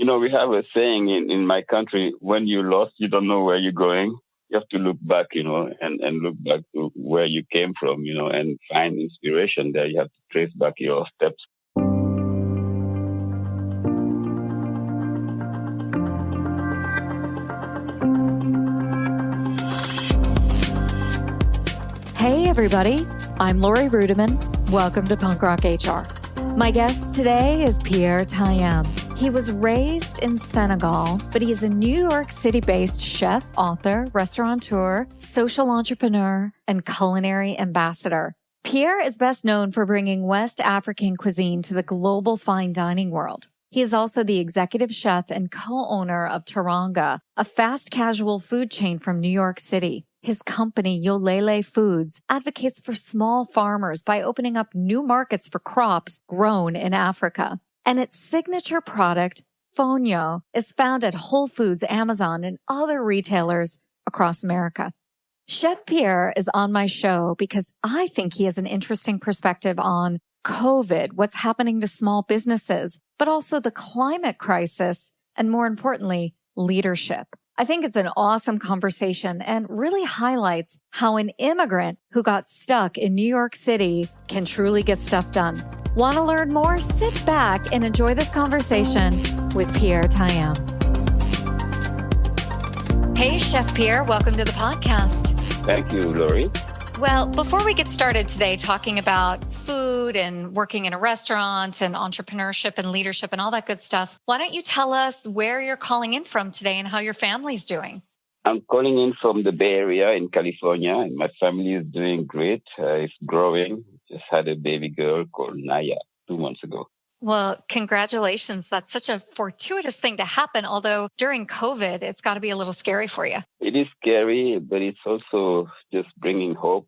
We have a saying in my country, when you're lost, you don't know where you're going. You have to look back, and look back to where you came from, and find inspiration there. You have to trace back your steps. Hey, everybody. I'm Lori Rudiman. Welcome to Punk Rock HR. My guest today is Pierre Thiam. He was raised in Senegal, but he is a New York City-based chef, author, restaurateur, social entrepreneur, and culinary ambassador. Pierre is best known for bringing West African cuisine to the global fine dining world. He is also the executive chef and co-owner of Teranga, a fast casual food chain from New York City. His company, Yolele Foods, advocates for small farmers by opening up new markets for crops grown in Africa. And its signature product, fonio, is found at Whole Foods, Amazon, and other retailers across America. Chef Pierre is on my show because I think he has an interesting perspective on COVID, what's happening to small businesses, but also the climate crisis, and more importantly, leadership. I think it's an awesome conversation and really highlights how an immigrant who got stuck in New York City can truly get stuff done. Want to learn more? Sit back and enjoy this conversation with Pierre Thiam. Hey, Chef Pierre, welcome to the podcast. Thank you, Lori. Well, before we get started today talking about food and working in a restaurant and entrepreneurship and leadership and all that good stuff, why don't you tell us where you're calling in from today and how your family's doing? I'm calling in from the Bay Area in California, and my family is doing great. It's growing. Just had a baby girl called Naya 2 months ago. Well, congratulations. That's such a fortuitous thing to happen, although during COVID, it's got to be a little scary for you. It is scary, but it's also just bringing hope.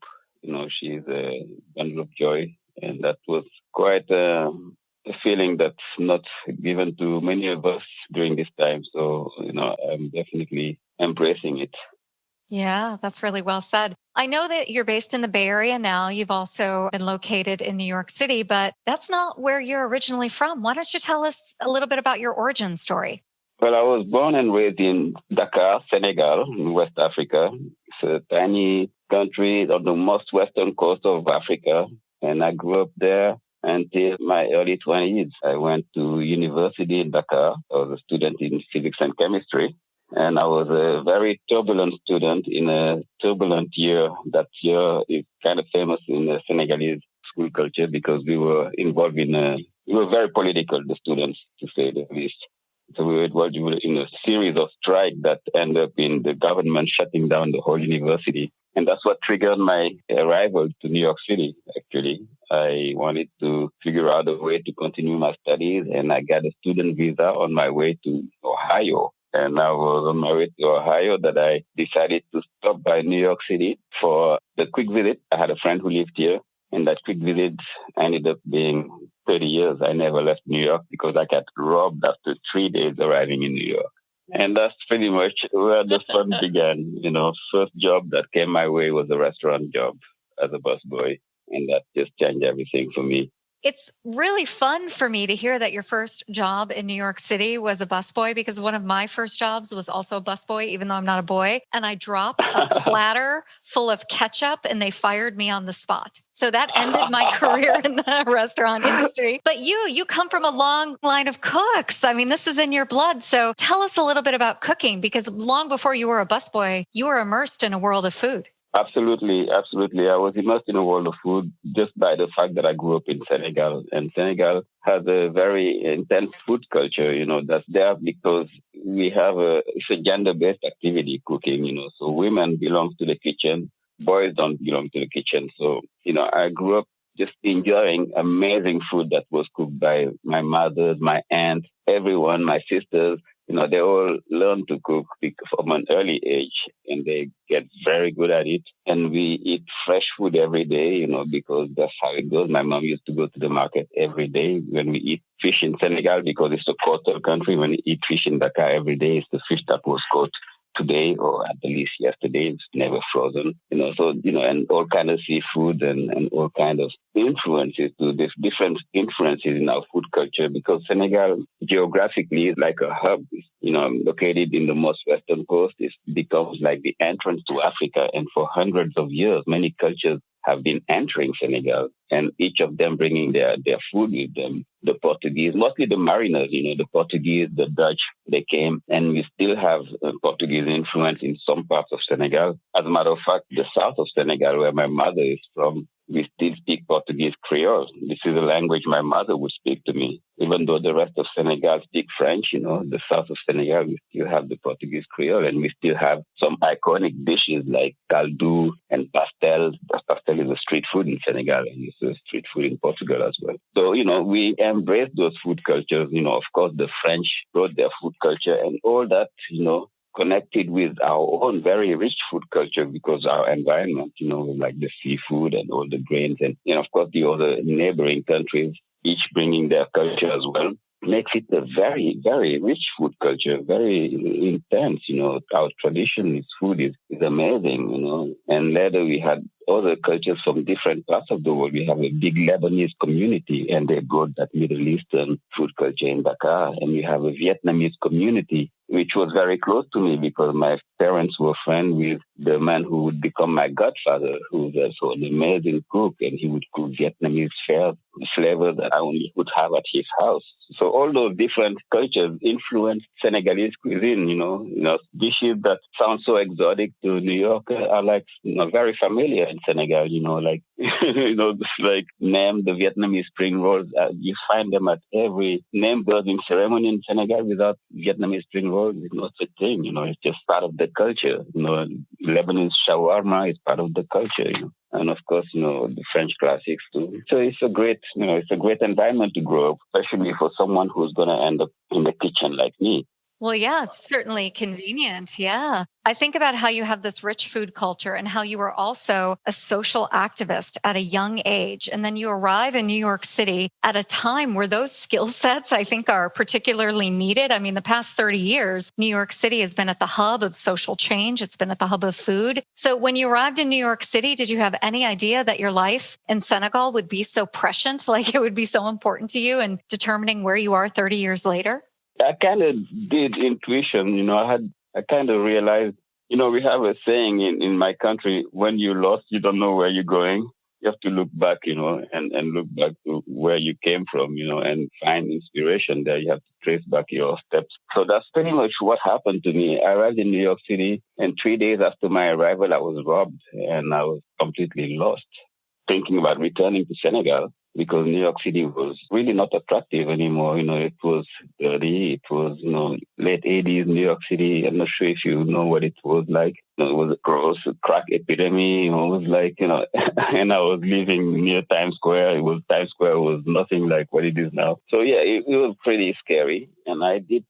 She's a bundle of joy, and that was quite a feeling that's not given to many of us during this time. So, I'm definitely embracing it. Yeah, that's really well said. I know that you're based in the Bay Area now. You've also been located in New York City, but that's not where you're originally from. Why don't you tell us a little bit about your origin story? Well, I was born and raised in Dakar, Senegal, in West Africa. It's a tiny country on the most western coast of Africa. And I grew up there until my early 20s. I went to university in Dakar. I was a student in physics and chemistry. And I was a very turbulent student in a turbulent year. That year is kind of famous in the Senegalese school culture because we were involved we were very political, the students, to say the least. So we were involved in a series of strikes that ended up in the government shutting down the whole university. And that's what triggered my arrival to New York City, actually. I wanted to figure out a way to continue my studies, and I got a student visa on my way to Ohio. And I was on my way to Ohio that I decided to stop by New York City for the quick visit. I had a friend who lived here, and that quick visit ended up being 30 years. I never left New York because I got robbed after 3 days arriving in New York. And that's pretty much where the fun began. First job that came my way was a restaurant job as a busboy, and that just changed everything for me. It's really fun for me to hear that your first job in New York City was a busboy, because one of my first jobs was also a busboy, even though I'm not a boy. And I dropped a platter full of ketchup and they fired me on the spot. So that ended my career in the restaurant industry. But you come from a long line of cooks. I mean, this is in your blood. So tell us a little bit about cooking, because long before you were a busboy, you were immersed in a world of food. Absolutely. I was immersed in a world of food just by the fact that I grew up in Senegal. And Senegal has a very intense food culture, that's there because it's a gender-based activity, cooking, so women belong to the kitchen, boys don't belong to the kitchen. So, I grew up just enjoying amazing food that was cooked by my mothers, my aunts, everyone, my sisters. They all learn to cook from an early age, and they get very good at it. And we eat fresh food every day, because that's how it goes. My mom used to go to the market every day. When we eat fish in Senegal, because it's a coastal country, when we eat fish in Dakar every day, it's the fish that was caught today or at the least yesterday. It's never frozen, so, and all kind of seafood and all kind of influences to this different influences in our food culture, because Senegal geographically is like a hub, located in the most western coast. It becomes like the entrance to Africa. And for hundreds of years, many cultures have been entering Senegal, and each of them bringing their food with them. The Portuguese, mostly the mariners, the Portuguese, the Dutch, they came, and we still have Portuguese influence in some parts of Senegal. As a matter of fact, the south of Senegal, where my mother is from, we still speak Portuguese Creole. This is a language my mother would speak to me. Even though the rest of Senegal speak French, the south of Senegal, we still have the Portuguese Creole, and we still have some iconic dishes like kaldu and pastel. Pastel is a street food in Senegal, and it's a street food in Portugal as well. So, we embrace those food cultures. Of course, the French brought their food culture and all that, connected with our own very rich food culture, because our environment, like the seafood and all the grains, and of course the other neighboring countries, each bringing their culture as well, makes it a very, very rich food culture, very intense. Our tradition is food is amazing, and later we had other cultures from different parts of the world. We have a big Lebanese community, and they brought that Middle Eastern food culture in Dakar. And we have a Vietnamese community, which was very close to me because my parents were friends with the man who would become my godfather, who was also an amazing cook, and he would cook Vietnamese flavors that I only would have at his house. So all those different cultures influenced Senegalese cuisine, dishes that sound so exotic to New York are like, very familiar in Senegal, like, like name the Vietnamese spring rolls. You find them at every name-building ceremony in Senegal. Without Vietnamese spring rolls, it's not a thing, it's just part of the culture. Lebanese shawarma is part of the culture, And of course, the French classics too. So it's a great environment to grow up, especially for someone who's going to end up in the kitchen like me. Well, yeah, it's certainly convenient. Yeah. I think about how you have this rich food culture and how you were also a social activist at a young age. And then you arrive in New York City at a time where those skill sets, I think, are particularly needed. I mean, the past 30 years, New York City has been at the hub of social change. It's been at the hub of food. So when you arrived in New York City, did you have any idea that your life in Senegal would be so prescient, like it would be so important to you in determining where you are 30 years later? I kind of did intuition, I kind of realized, we have a saying in my country, when you're lost, you don't know where you're going. You have to look back, and look back to where you came from, and find inspiration there. You have to trace back your steps. So that's pretty much what happened to me. I arrived in New York City, and 3 days after my arrival, I was robbed, and I was completely lost, thinking about returning to Senegal, because New York City was really not attractive anymore. It was dirty. It was, late 80s New York City. I'm not sure if you know what it was like. It was a gross crack epidemic. It was like, and I was living near Times Square. Times Square was nothing like what it is now. So yeah, it was pretty scary. And I did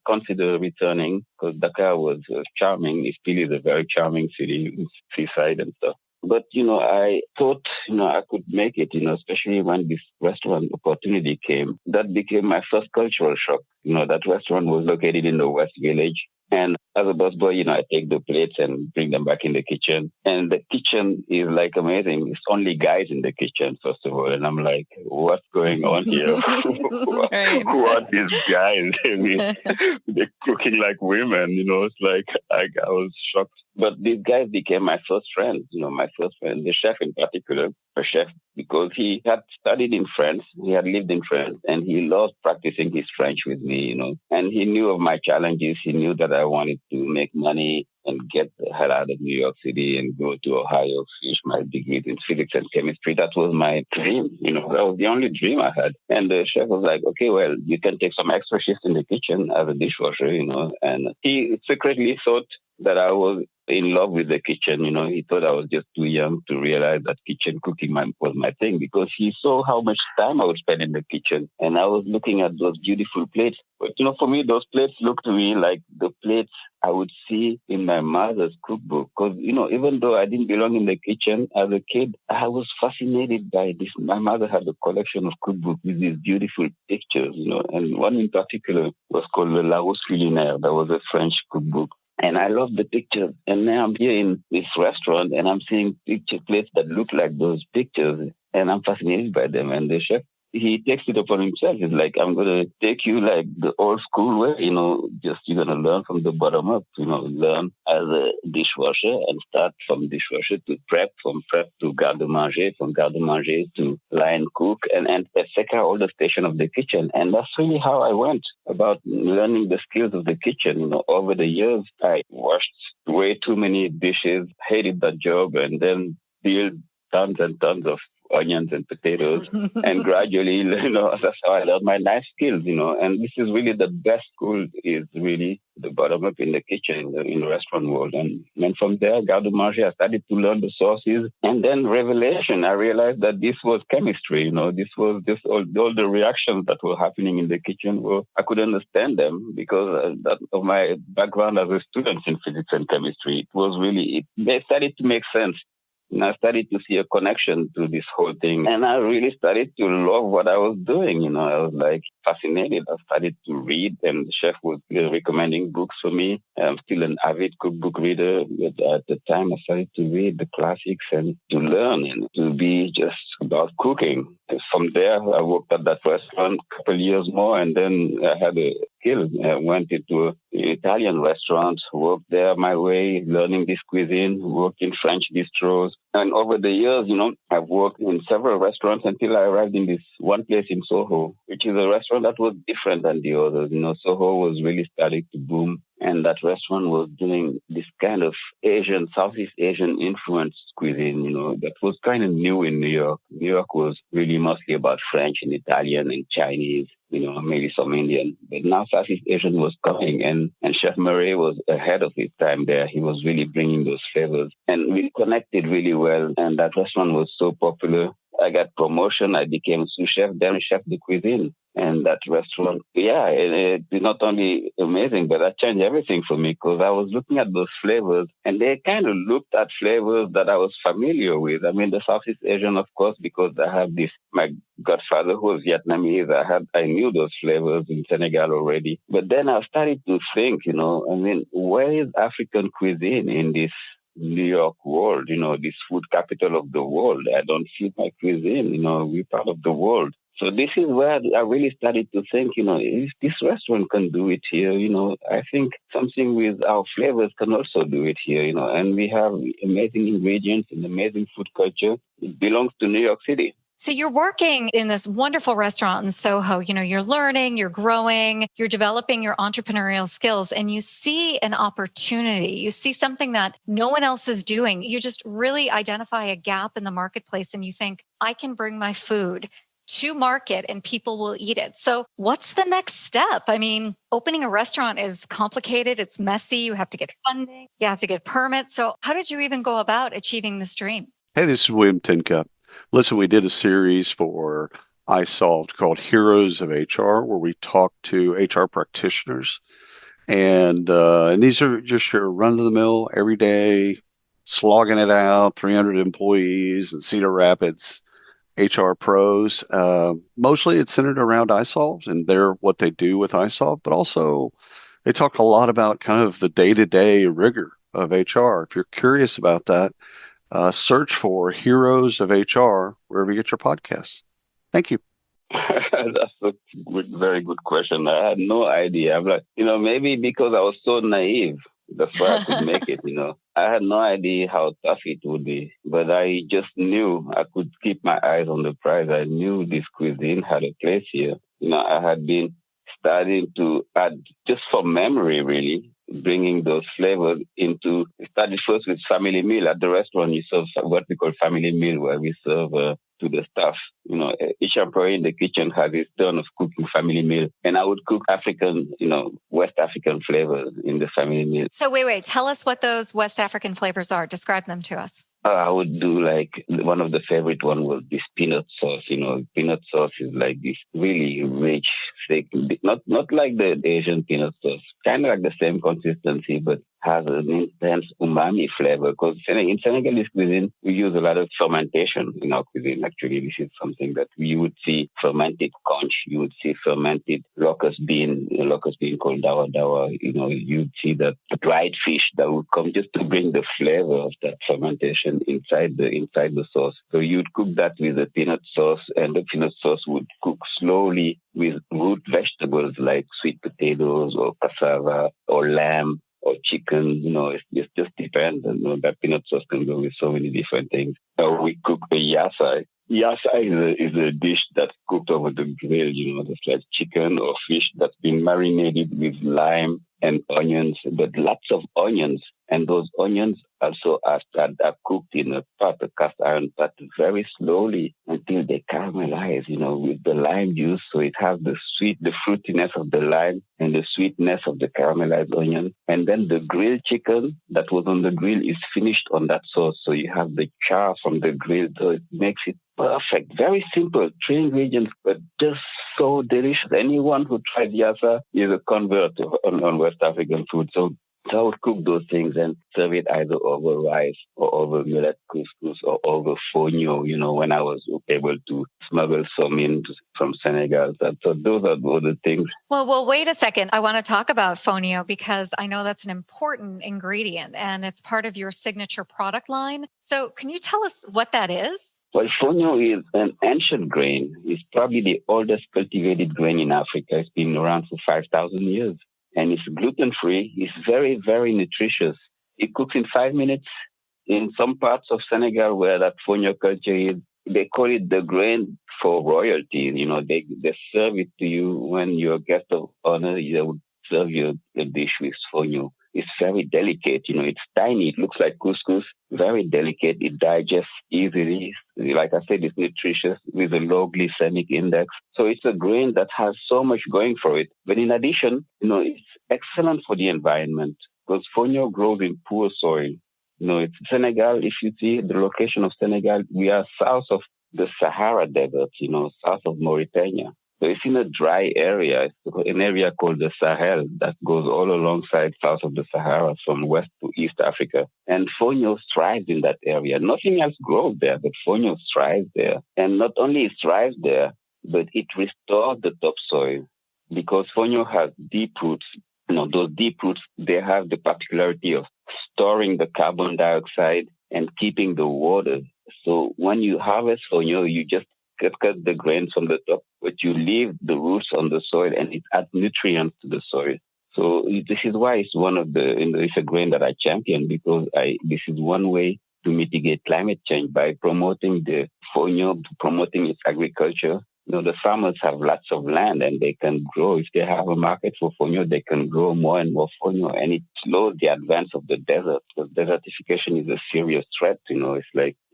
consider returning, because Dakar was charming. It still is a very charming city with seaside and stuff. But, I thought, I could make it, especially when this restaurant opportunity came. That became my first cultural shock. That restaurant was located in the West Village. And as a busboy, I take the plates and bring them back in the kitchen. And the kitchen is like amazing. It's only guys in the kitchen, first of all. And I'm like, what's going on here? Who are these guys? They're cooking like women, It's like, I was shocked. But these guys became my first friends, my first friend, the chef in particular, a chef, because he had studied in France, he had lived in France, and he loved practicing his French with me, And he knew of my challenges. He knew that I wanted to make money and get the hell out of New York City and go to Ohio, finish my degrees in physics and chemistry. That was my dream, That was the only dream I had. And the chef was like, okay, well, you can take some extra shifts in the kitchen as a dishwasher, And he secretly thought that I was in love with the kitchen. He thought I was just too young to realize that kitchen cooking was my thing, because he saw how much time I would spend in the kitchen. And I was looking at those beautiful plates. But, for me, those plates looked to me like the plates I would see in my mother's cookbook. Because, even though I didn't belong in the kitchen as a kid, I was fascinated by this. My mother had a collection of cookbooks with these beautiful pictures, And one in particular was called the La Culinary. That was a French cookbook. And I love the pictures. And now I'm here in this restaurant and I'm seeing picture plates that look like those pictures. And I'm fascinated by them. And the chef, he takes it upon himself. He's like, I'm going to take you like the old school way, just you're going to learn from the bottom up, learn as a dishwasher and start from dishwasher to prep, from prep to garde-manger, from garde-manger to line cook, and etc. all the station of the kitchen. And that's really how I went about learning the skills of the kitchen. Over the years, I washed way too many dishes, hated that job, and then peeled tons and tons of onions and potatoes. And gradually, that's how I learned my knife skills, and this is really the best school, is really the bottom up in the kitchen, in the restaurant world. And then from there, garde-manger, I started to learn the sauces. And then revelation, I realized that this was chemistry, this was just all the reactions that were happening in the kitchen. Well, I could understand them because of my background as a student in physics and chemistry. They started to make sense. And I started to see a connection to this whole thing. And I really started to love what I was doing. I was like fascinated. I started to read, and the chef was recommending books for me. I'm still an avid cookbook reader. But at the time, I started to read the classics and to learn and to be just about cooking. And from there, I worked at that restaurant a couple of years more, and then I had a skill. I went into an Italian restaurant, worked there my way, learning this cuisine, worked in French bistros. And over the years, I've worked in several restaurants until I arrived in this one place in Soho, which is a restaurant that was different than the others. Soho was really starting to boom. And that restaurant was doing this kind of Southeast Asian influenced cuisine, that was kind of new in New York. New York was really mostly about French and Italian and Chinese, maybe some Indian. But now Southeast Asian was coming, and Chef Murray was ahead of his time there. He was really bringing those flavors. And we connected really well. And that restaurant was so popular. I got promotion. I became sous chef, then chef de cuisine. And that restaurant, it's not only amazing, but that changed everything for me because I was looking at those flavors and they kind of looked at flavors that I was familiar with. I mean, the Southeast Asian, of course, because I had my godfather who was Vietnamese, I knew those flavors in Senegal already. But then I started to think, where is African cuisine in this New York world, this food capital of the world? I don't feel my cuisine, we're part of the world. So this is where I really started to think, if this restaurant can do it here, I think something with our flavors can also do it here, and we have amazing ingredients and amazing food culture. It belongs to New York City. So you're working in this wonderful restaurant in Soho, you're learning, you're growing, you're developing your entrepreneurial skills, and you see an opportunity. You see something that no one else is doing. You just really identify a gap in the marketplace and you think, I can bring my food to market and people will eat it. So what's the next step? I mean, opening a restaurant is complicated. It's messy. You have to get funding. You have to get permits. So how did you even go about achieving this dream? Hey, this is William Tinka. Listen, we did a series for iSolved called Heroes of HR, where we talk to HR practitioners. And these are just your run-of-the-mill, everyday, slogging it out, 300 employees in Cedar Rapids, HR pros. Mostly it's centered around iSolved and what they do with iSolved, but also they talk a lot about kind of the day-to-day rigor of HR. If you're curious about that, search for Heroes of HR wherever you get your podcasts. Thank you. That's a very good question. I had no idea. I'm like, maybe because I was so naive, that's why I could make it, I had no idea how tough it would be, but I just knew I could keep my eyes on the prize. I knew this cuisine had a place here. I had been starting to add, just from memory, really, bringing those flavors into, we started first with family meal. At the restaurant, you serve what we call family meal, where we serve to the staff. Each employee in the kitchen has his turn of cooking family meal. And I would cook African, West African flavors in the family meal. So wait, tell us what those West African flavors are. Describe them to us. I would do one of the favorite one was this peanut sauce. Peanut sauce is like this really rich, thick, not like the Asian peanut sauce, kind of like the same consistency, but has an intense umami flavor. Because in Senegalese cuisine, we use a lot of fermentation in our cuisine. Actually, this is something that you would see fermented conch, you would see fermented locust bean called dawa dawa. You'd see that dried fish that would come just to bring the flavor of that fermentation inside the sauce. So you'd cook that with a peanut sauce, and the peanut sauce would cook slowly with root vegetables like sweet potatoes or cassava or lamb or chicken. It just depends. That peanut sauce can go with so many different things. We cook the yassa. Yassa is a dish that's cooked over the grill. Just like chicken or fish that's been marinated with lime and onions, but lots of onions. And those onions also are cooked in a cast iron pot, very slowly until they caramelize, with the lime juice. So it has the fruitiness of the lime and the sweetness of the caramelized onion. And then the grilled chicken that was on the grill is finished on that sauce. So you have the char from the grill. So it makes it perfect. Very simple, 3 ingredients, but just so delicious. Anyone who tried yassa is a convert on West African food. So I would cook those things and serve it either over rice or over millet couscous or over fonio, when I was able to smuggle some in from Senegal. So those are the things. Well, wait a second. I want to talk about fonio because I know that's an important ingredient and it's part of your signature product line. So can you tell us what that is? Well, fonio is an ancient grain. It's probably the oldest cultivated grain in Africa. It's been around for 5,000 years. And it's gluten-free. It's very, very nutritious. It cooks in 5 minutes. In some parts of Senegal where that fonio culture is, they call it the grain for royalty. They serve it to you when you're a guest of honor. They would serve you a dish with fonio. It's very delicate. It's tiny. It looks like couscous. Very delicate. It digests easily. Like I said, it's nutritious with a low glycemic index. So it's a grain that has so much going for it. But in addition, it's excellent for the environment because fonio grows in poor soil. It's Senegal. If you see the location of Senegal, we are south of the Sahara Desert, south of Mauritania. So it's in a dry area. It's an area called the Sahel that goes all alongside south of the Sahara from west to east Africa. And fonio thrives in that area. Nothing else grows there, but fonio thrives there. And not only it thrives there, but it restores the topsoil because fonio has deep roots. Those deep roots, they have the particularity of storing the carbon dioxide and keeping the water. So when you harvest fonio, you just cut the grains from the top, but you leave the roots on the soil and it adds nutrients to the soil. So this is why it's it's a grain that I champion because this is one way to mitigate climate change by promoting the fonio, promoting its agriculture. The farmers have lots of land and they can grow. If they have a market for fonio, they can grow more and more fonio, and it slows the advance of the desert. Because desertification is a serious threat, and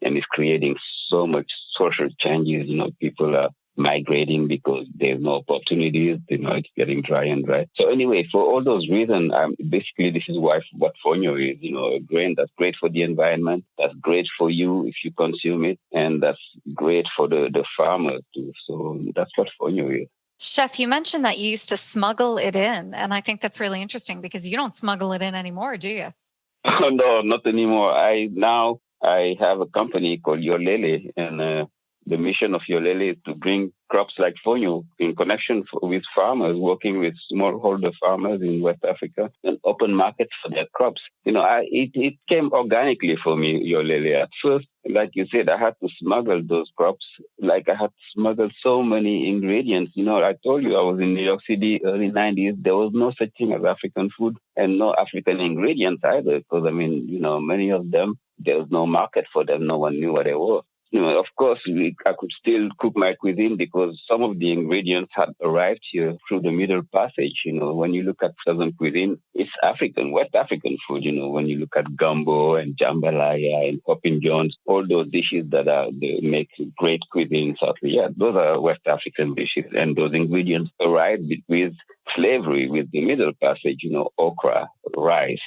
it's creating so much social changes. People are migrating because there's no opportunities. It's getting dry and dry. So anyway, for all those reasons, basically this is what fonio is. A grain that's great for the environment, that's great for you if you consume it, and that's great for the farmer too. So that's what fonio is. Chef, you mentioned that you used to smuggle it in, and I think that's really interesting because you don't smuggle it in anymore, do you? Oh, no, not anymore. I have a company called Yolele, and the mission of Yolele is to bring crops like fonio in connection with farmers, working with smallholder farmers in West Africa and open markets for their crops. It came organically for me, Yolele. At first, like you said, I had to smuggle those crops. Like I had to smuggle so many ingredients. I told you I was in New York City, early 90s. There was no such thing as African food and no African ingredients either. Because, many of them, there was no market for them. No one knew what they were. Of course, I could still cook my cuisine because some of the ingredients had arrived here through the Middle Passage. When you look at Southern cuisine, it's African, West African food. When you look at gumbo and jambalaya and popping jones, all those dishes they make great cuisine. Yeah, those are West African dishes, and those ingredients arrived with slavery, with the Middle Passage. Okra, rice,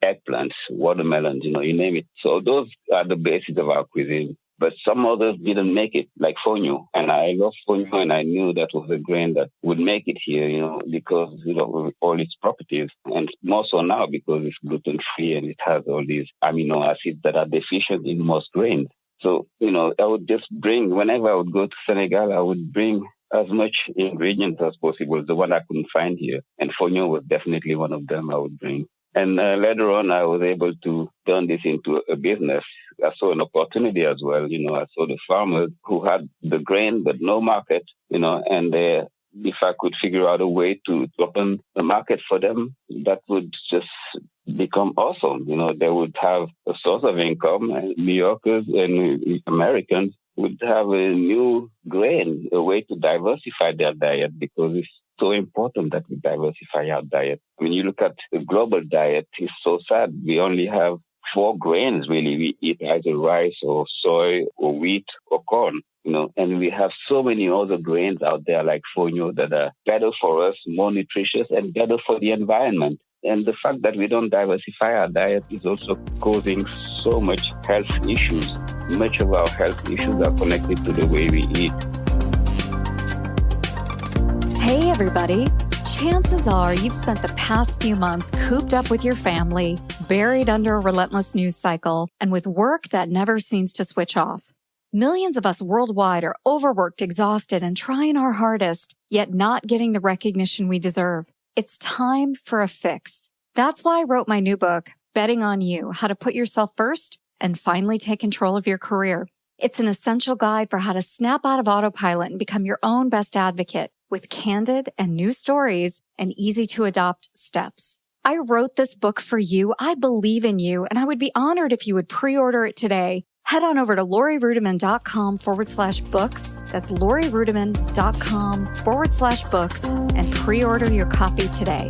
eggplants, watermelons, you name it. So those are the basis of our cuisine. but some others didn't make it, like fonio. And I love fonio, and I knew that was a grain that would make it here, because, with all its properties. And more so now because it's gluten-free and it has all these amino acids that are deficient in most grains. So, I would just bring, whenever I would go to Senegal, I would bring as much ingredients as possible, the one I couldn't find here. And fonio was definitely one of them I would bring. And later on, I was able to turn this into a business. I saw an opportunity as well. I saw the farmers who had the grain but no market, and if I could figure out a way to open a market for them, that would just become awesome. They would have a source of income, and New Yorkers and Americans would have a new grain, a way to diversify their diet, because it's so important that we diversify our diet. When you look at the global diet, it's so sad. We only have 4 grains, really. We eat either rice or soy or wheat or corn, and we have so many other grains out there like fonio that are better for us, more nutritious, and better for the environment. And the fact that we don't diversify our diet is also causing so much health issues. Much of our health issues are connected to the way we eat. Hey, everybody. Chances are you've spent the past few months cooped up with your family, buried under a relentless news cycle, and with work that never seems to switch off. Millions of us worldwide are overworked, exhausted, and trying our hardest, yet not getting the recognition we deserve. It's time for a fix. That's why I wrote my new book, Betting on You, How to Put Yourself First and Finally Take Control of Your Career. It's an essential guide for how to snap out of autopilot and become your own best advocate with candid and new stories and easy to adopt steps. I wrote this book for you. I believe in you, and I would be honored if you would pre-order it today. Head on over to LoriRudiman.com/books. That's LoriRudiman.com/books and pre-order your copy today.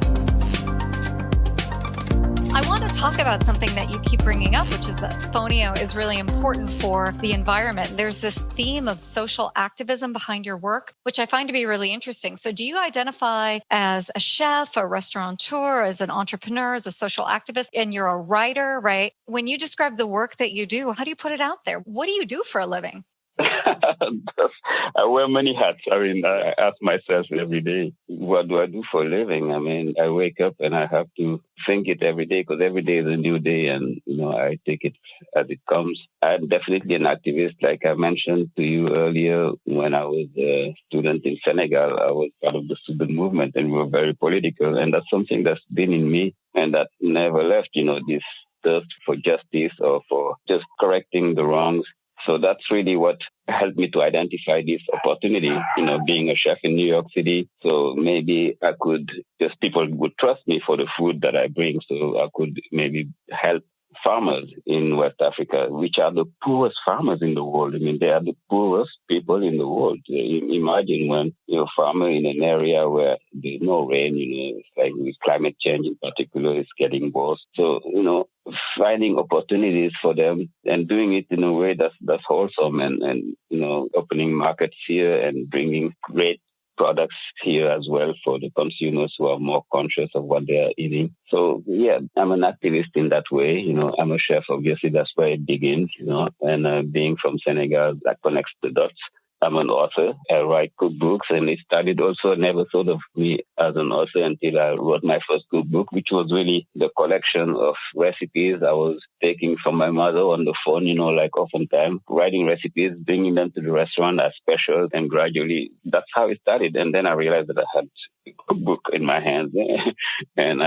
I want to talk about something that you keep bringing up, which is that fonio is really important for the environment. There's this theme of social activism behind your work, which I find to be really interesting. So do you identify as a chef, a restaurateur, as an entrepreneur, as a social activist, and you're a writer, right? When you describe the work that you do, how do you put it out there? What do you do for a living? I wear many hats. I ask myself every day, what do I do for a living? I wake up and I have to think it every day, because every day is a new day, and, I take it as it comes. I'm definitely an activist. Like I mentioned to you earlier, when I was a student in Senegal, I was part of the student movement, and we were very political. And that's something that's been in me and that never left, this thirst for justice or for just correcting the wrongs. So that's really what helped me to identify this opportunity, being a chef in New York City. So maybe people would trust me for the food that I bring. So I could maybe help farmers in West Africa, which are the poorest farmers in the world. They are the poorest people in the world. Imagine when you're a farmer in an area where there's no rain, it's like with climate change in particular, it's getting worse. So, finding opportunities for them and doing it in a way that's wholesome and opening markets here and bringing great products here as well for the consumers who are more conscious of what they are eating. So, yeah, I'm an activist in that way. I'm a chef, obviously, that's where it begins, and being from Senegal, that connects the dots. I'm an author. I write cookbooks, and it started also, I never thought of me as an author until I wrote my first cookbook, which was really the collection of recipes I was taking from my mother on the phone, like oftentimes, writing recipes, bringing them to the restaurant as specials, and gradually that's how it started. And then I realized that I had a cookbook in my hands. And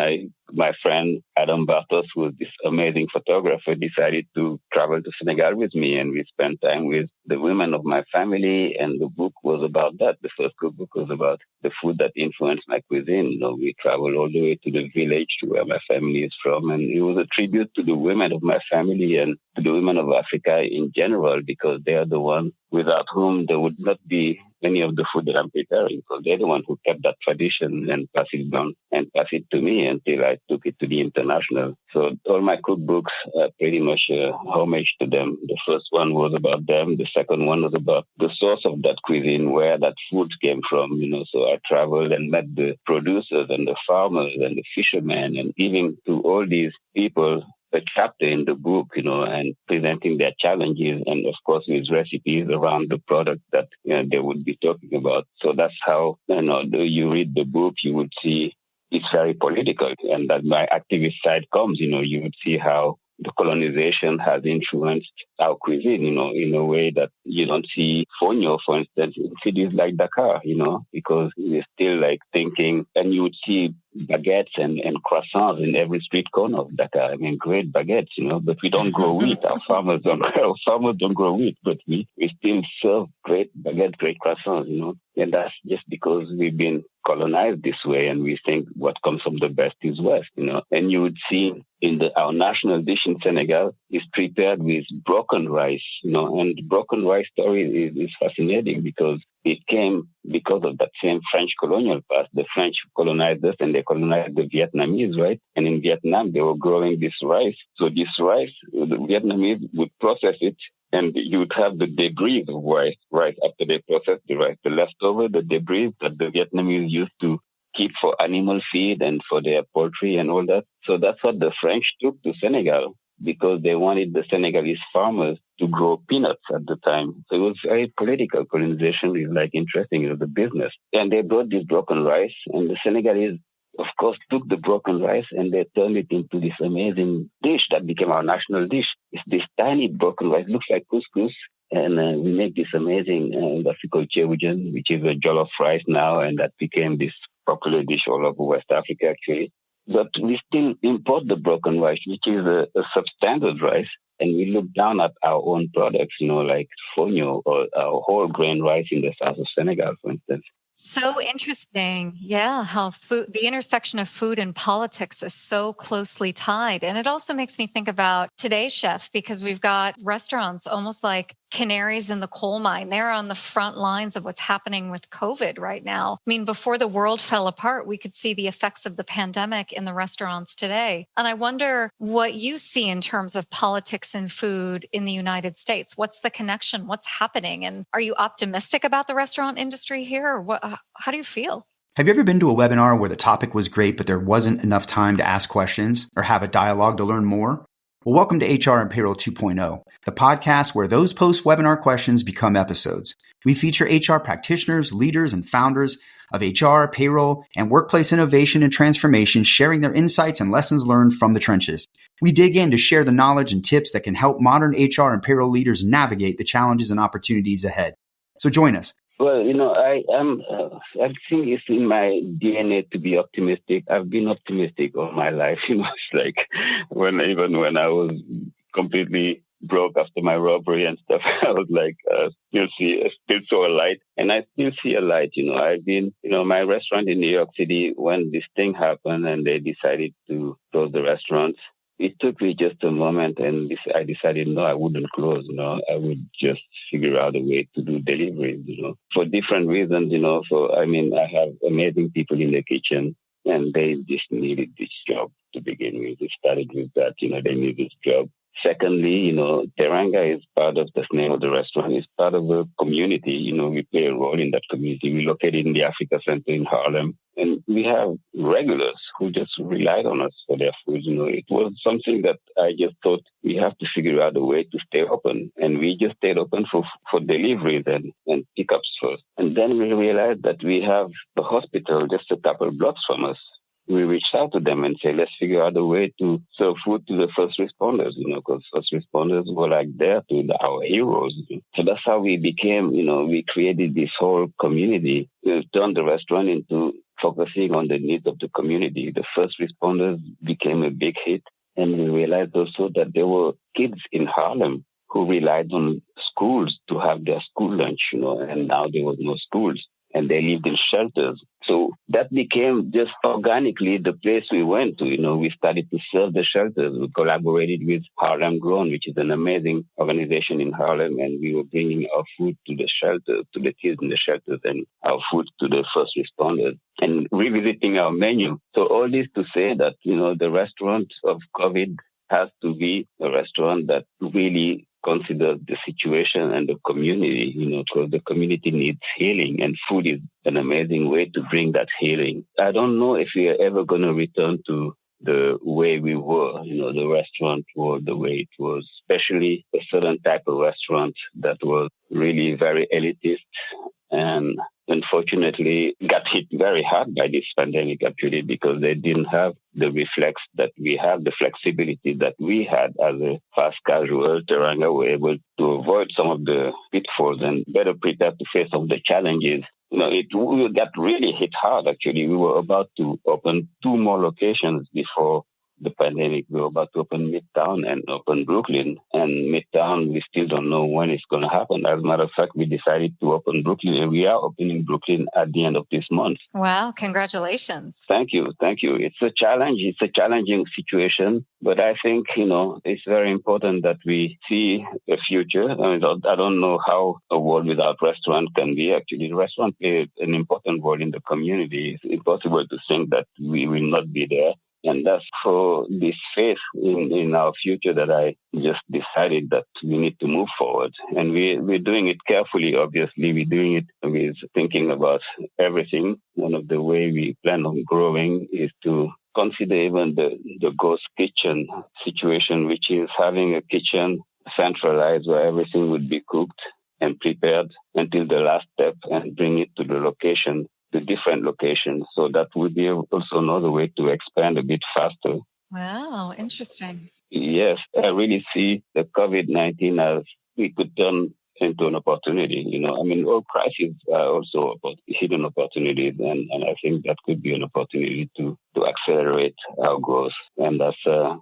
my friend Adam Bartos, who was this amazing photographer, decided to travel to Senegal with me, and we spent time with the women of my family, and the book was about that. The first cookbook was about the food that influenced my cuisine. We traveled all the way to the village to where my family is from, and it was a tribute to the women of my family and to the women of Africa in general, because they are the ones without whom there would not be any of the food that I'm preparing. So they're the one who kept that tradition and passed it down and passed it to me until I took it to the international. So all my cookbooks are pretty much homage to them. The first one was about them. The second one was about the source of that cuisine, where that food came from. So I traveled and met the producers and the farmers and the fishermen, and even to all these people a chapter in the book, and presenting their challenges and, of course, with recipes around the product that they would be talking about. So that's how, you read the book, you would see it's very political, and that my activist side comes, you would see how the colonization has influenced our cuisine, in a way that you don't see fonio, for instance, in cities like Dakar, because we're still like thinking, and you would see baguettes and croissants in every street corner of Dakar. I mean, great baguettes, but we don't grow wheat. Our farmers don't grow wheat, but we still serve great baguettes, great croissants, and that's just because we've been colonized this way, and we think what comes from the best is West, and you would see our national dish in Senegal is prepared with broken rice, and the broken rice story is fascinating because it came because of that same French colonial past. The French colonized us and they colonized the Vietnamese, right? And in Vietnam, they were growing this rice. So this rice, the Vietnamese would process it, and you would have the debris of rice after they processed the rice, the leftover, the debris that the Vietnamese used to keep for animal feed and for their poultry and all that. So that's what the French took to Senegal, because they wanted the Senegalese farmers to grow peanuts at the time. So it was very political. Colonization is like interesting, the business. And they brought this broken rice, and the Senegalese, of course, took the broken rice and they turned it into this amazing dish that became our national dish. It's this tiny broken rice, looks like couscous. And we make this amazing, what we call chewujen, which is a jollof rice now, and that became this popular dish all over West Africa, actually. But we still import the broken rice, which is a substandard rice, and we look down at our own products, like fonio or our whole grain rice in the south of Senegal, for instance. So interesting. Yeah, how the intersection of food and politics is so closely tied. And it also makes me think about today's chef, because we've got restaurants almost like canaries in the coal mine. They're on the front lines of what's happening with COVID right now. I mean, before the world fell apart, we could see the effects of the pandemic in the restaurants today. And I wonder what you see in terms of politics and food in the United States. What's the connection? What's happening? And are you optimistic about the restaurant industry here? Or how do you feel? Have you ever been to a webinar where the topic was great, but there wasn't enough time to ask questions or have a dialogue to learn more? Well, welcome to HR and Payroll 2.0, the podcast where those post-webinar questions become episodes. We feature HR practitioners, leaders, and founders of HR, payroll, and workplace innovation and transformation, sharing their insights and lessons learned from the trenches. We dig in to share the knowledge and tips that can help modern HR and payroll leaders navigate the challenges and opportunities ahead. So join us. Well, I think it's in my DNA to be optimistic. I've been optimistic all my life. It's like even when I was completely broke after my robbery and stuff, I was like, still saw a light, and I still see a light. I've been, my restaurant in New York City, when this thing happened and they decided to close the restaurants, it took me just a moment, and I decided, no, I wouldn't close, I would just figure out a way to do deliveries, for different reasons, I have amazing people in the kitchen, and they just needed this job to begin with. It started with that, they need this job. Secondly, Teranga is part of the name of the restaurant. It's part of a community. We play a role in that community. We're located in the Africa Center in Harlem. And we have regulars who just relied on us for their food. It was something that I just thought we have to figure out a way to stay open. And we just stayed open for deliveries and pickups first. And then we realized that we have a hospital just a couple blocks from us. We reached out to them and said, let's figure out a way to serve food to the first responders, because first responders were like there to our heroes. So that's how we became, we created this whole community. We turned the restaurant into focusing on the needs of the community. The first responders became a big hit. And we realized also that there were kids in Harlem who relied on schools to have their school lunch, and now there was no schools. And they lived in shelters. So that became just organically the place we went to. We started to serve the shelters. We collaborated with Harlem Grown, which is an amazing organization in Harlem. And we were bringing our food to the shelters, to the kids in the shelters, and our food to the first responders, and revisiting our menu. So all this to say that, the restaurant of COVID has to be a restaurant that really consider the situation and the community, because the community needs healing, and food is an amazing way to bring that healing. I don't know if we are ever going to return to the way we were, the restaurant world, the way it was, especially a certain type of restaurant that was really very elitist and unfortunately got hit very hard by this pandemic actually because they didn't have the reflex that we have, the flexibility that we had as a fast casual. Teranga were able to avoid some of the pitfalls and better prepared to face some of the challenges. We got really hit hard actually. We were about to open 2 more locations before the pandemic. We were about to open Midtown and open Brooklyn. And Midtown, we still don't know when it's going to happen. As a matter of fact, we decided to open Brooklyn, and we are opening Brooklyn at the end of this month. Wow, congratulations. Thank you. It's a challenge. It's a challenging situation. But I think, it's very important that we see a future. I don't know how a world without restaurant can be. Actually, the restaurant plays an important role in the community. It's impossible to think that we will not be there. And that's for this faith in our future that I just decided that we need to move forward. And we're doing it carefully, obviously. We're doing it with thinking about everything. One of the way we plan on growing is to consider even the ghost kitchen situation, which is having a kitchen centralized where everything would be cooked and prepared until the last step and bring it to the different locations. So that would be also another way to expand a bit faster. Wow, interesting. Yes, I really see the COVID-19 as we could turn into an opportunity. All crises are also about hidden opportunities, and I think that could be an opportunity to accelerate our growth, and that's where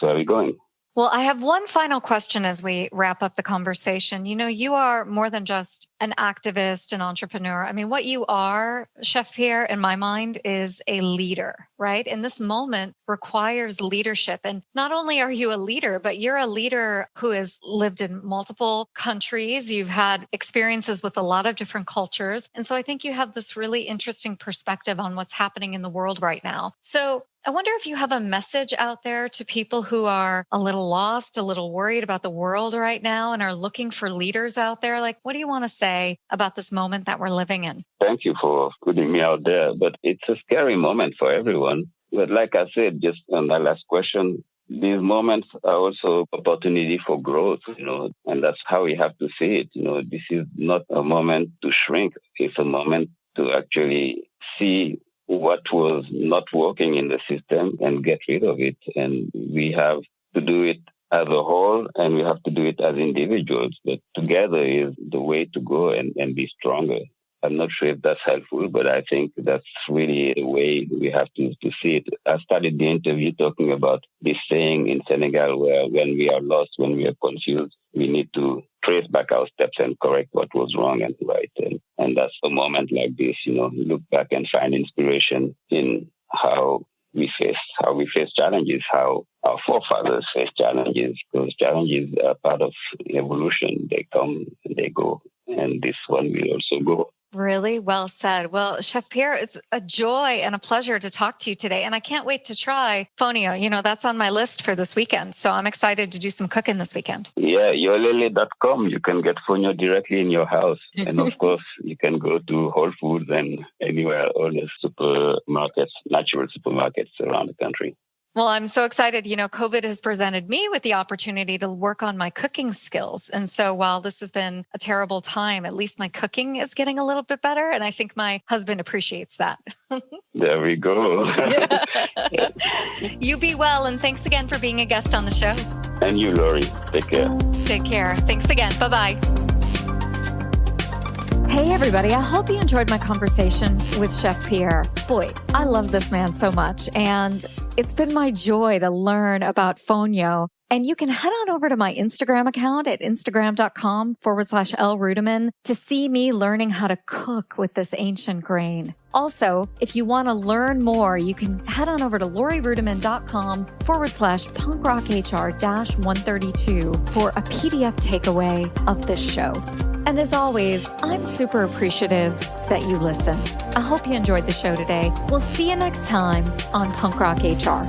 we're going. Well, I have one final question as we wrap up the conversation. You are more than just an activist, an entrepreneur. What you are, Chef Pierre, in my mind, is a leader, right? And this moment requires leadership. And not only are you a leader, but you're a leader who has lived in multiple countries. You've had experiences with a lot of different cultures. And so I think you have this really interesting perspective on what's happening in the world right now. So I wonder if you have a message out there to people who are a little lost, a little worried about the world right now and are looking for leaders out there. Like, what do you want to say about this moment that we're living in? Thank you for putting me out there. But it's a scary moment for everyone. But like I said, just on that last question, these moments are also opportunity for growth, and that's how we have to see it. This is not a moment to shrink. It's a moment to actually see what was not working in the system and get rid of it. And we have to do it as a whole, and we have to do it as individuals. But together is the way to go and be stronger. I'm not sure if that's helpful, but I think that's really the way we have to see it. I started the interview talking about this saying in Senegal where when we are lost, when we are confused, we need to trace back our steps and correct what was wrong and right. And that's a moment like this, look back and find inspiration in how we face challenges, how our forefathers face challenges, because challenges are part of evolution. They come and they go, and this one will also go. Really well said. Well, Chef Pierre, it's a joy and a pleasure to talk to you today. And I can't wait to try fonio. That's on my list for this weekend. So I'm excited to do some cooking this weekend. Yeah, yourlele.com. You can get fonio directly in your house. And of course, you can go to Whole Foods and anywhere, all the supermarkets, natural supermarkets around the country. Well, I'm so excited. COVID has presented me with the opportunity to work on my cooking skills. And so while this has been a terrible time, at least my cooking is getting a little bit better. And I think my husband appreciates that. There we go. You be well. And thanks again for being a guest on the show. And you, Lori. Take care. Take care. Thanks again. Bye-bye. Hey, everybody. I hope you enjoyed my conversation with Chef Pierre. Boy, I love this man so much. And it's been my joy to learn about fonio. And you can head on over to my Instagram account at instagram.com/LRudiman to see me learning how to cook with this ancient grain. Also, if you want to learn more, you can head on over to lorirudiman.com/punkrocHR-132 for a PDF takeaway of this show. And as always, I'm super appreciative that you listen. I hope you enjoyed the show today. We'll see you next time on Punk Rock HR.